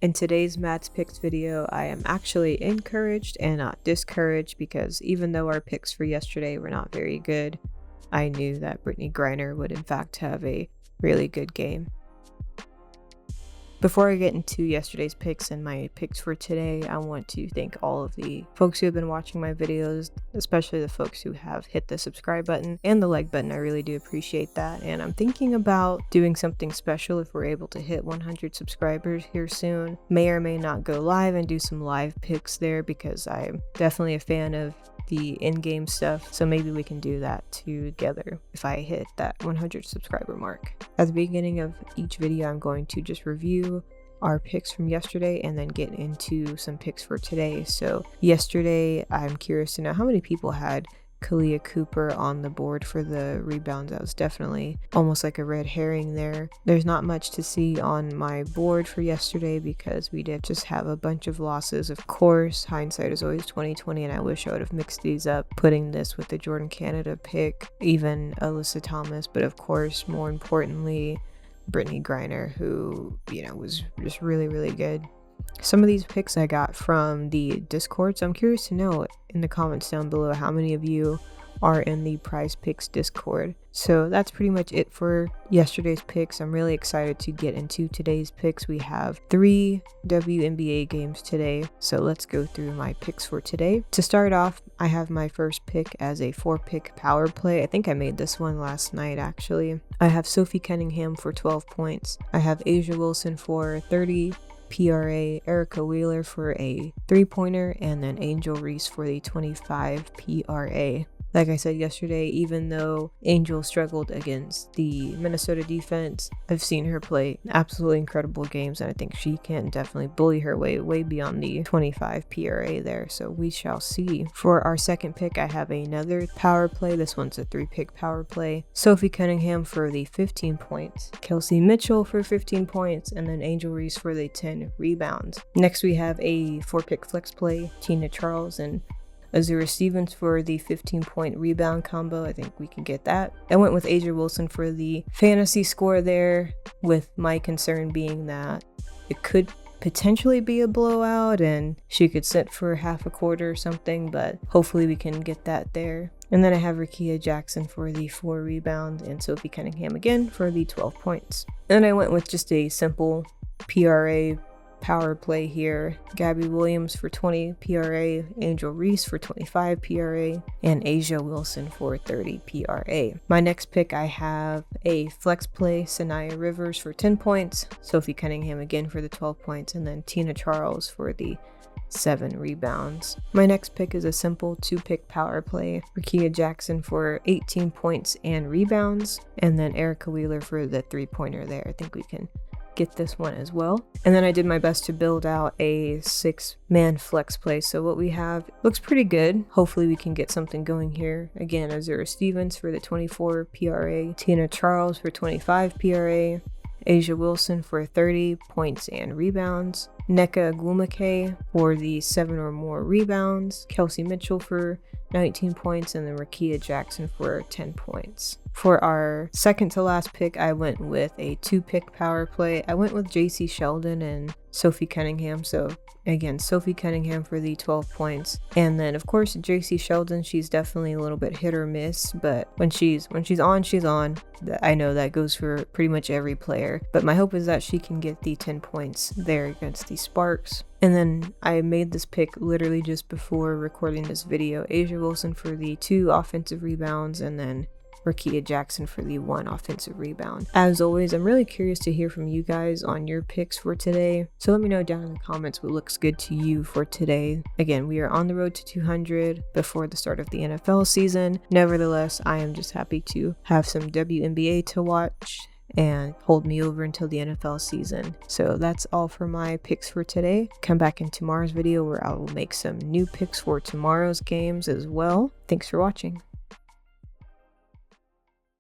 In today's Matt's Picks video, I am actually encouraged and not discouraged because even though our picks for yesterday were not very good, I knew that Brittney Griner would in fact have a really good game. Before I get into yesterday's picks and my picks for today, I want to thank all of the folks who have been watching my videos, especially the folks who have hit the subscribe button and the like button. I really do appreciate that. And I'm thinking about doing something special if we're able to hit 100 subscribers here soon. May or may not go live and do some live picks there because I'm definitely a fan of the in-game stuff, so maybe we can do that together if I hit that 100 subscriber mark. At the beginning of each video, I'm going to just review our picks from yesterday and then get into some picks for today. So yesterday, I'm curious to know how many people had Kalia Cooper on the board for the rebounds. That was definitely almost like a red herring there. There's not much to see on my board for yesterday because we did just have a bunch of losses. Of course, hindsight is always 20/20, and I wish I would have mixed these up, putting this with the Jordan Canada pick, even Alyssa Thomas, but of course, more importantly, Brittney Griner, who, was just really, really good. Some of these picks I got from the Discord, so I'm curious to know in the comments down below how many of you are in the PrizePicks Discord. So that's pretty much it for yesterday's picks. I'm really excited to get into today's picks. We have 3 WNBA games today, so let's go through my picks for today. To start off, I have my first pick as a 4-pick power play. I think I made this one last night actually. I have Sophie Cunningham for 12 points. I have A'ja Wilson for 30 PRA, Erica Wheeler for a 3-pointer, and then Angel Reese for the 25 PRA. Like I said yesterday, even though Angel struggled against the Minnesota defense, I've seen her play absolutely incredible games, and I think she can definitely bully her way beyond the 25 PRA there, so we shall see. For our second pick, I have another power play. This one's a 3-pick power play. Sophie Cunningham for the 15 points, Kelsey Mitchell for 15 points, and then Angel Reese for the 10 rebounds. Next, we have a 4-pick flex play, Tina Charles and Azura Stevens for the 15-point rebound combo. I think we can get that. I went with A'ja Wilson for the fantasy score there, with my concern being that it could potentially be a blowout and she could sit for half a quarter or something, but hopefully we can get that there. And then I have Rickea Jackson for the 4 rebounds and Sophie Cunningham again for the 12 points. And then I went with just a simple PRA power play here. Gabby Williams for 20 PRA, Angel Reese for 25 PRA, and A'ja Wilson for 30 PRA. My next pick, I have a flex play, Sanaya Rivers for 10 points, Sophie Cunningham again for the 12 points, and then Tina Charles for the 7 rebounds. My next pick is a simple 2-pick power play, Rickea Jackson for 18 points and rebounds, and then Erica Wheeler for the 3-pointer there. I think we can get this one as well. And then I did my best to build out a 6-man flex play. So what we have looks pretty good. Hopefully we can get something going here. Again, Azura Stevens for the 24 PRA, Tina Charles for 25 PRA, A'ja Wilson for 30 points and rebounds, Nneka Ogwumike for the 7 or more rebounds, Kelsey Mitchell for 19 points, and then Rickea Jackson for 10 points. For our second to last pick, I went with a 2-pick power play. I went with JC Sheldon and Sophie Cunningham. So again, Sophie Cunningham for the 12 points. And then of course, JC Sheldon, she's definitely a little bit hit or miss, but when she's on, she's on. I know that goes for pretty much every player, but my hope is that she can get the 10 points there against the Sparks. And then I made this pick literally just before recording this video. A'ja Wilson for the 2 offensive rebounds, and then Rickea Jackson for the 1 offensive rebound. As always, I'm really curious to hear from you guys on your picks for today. So let me know down in the comments what looks good to you for today. Again, we are on the road to 200 before the start of the NFL season. Nevertheless, I am just happy to have some WNBA to watch and hold me over until the NFL season. So that's all for my picks for today. Come back in tomorrow's video where I will make some new picks for tomorrow's games as well. Thanks for watching.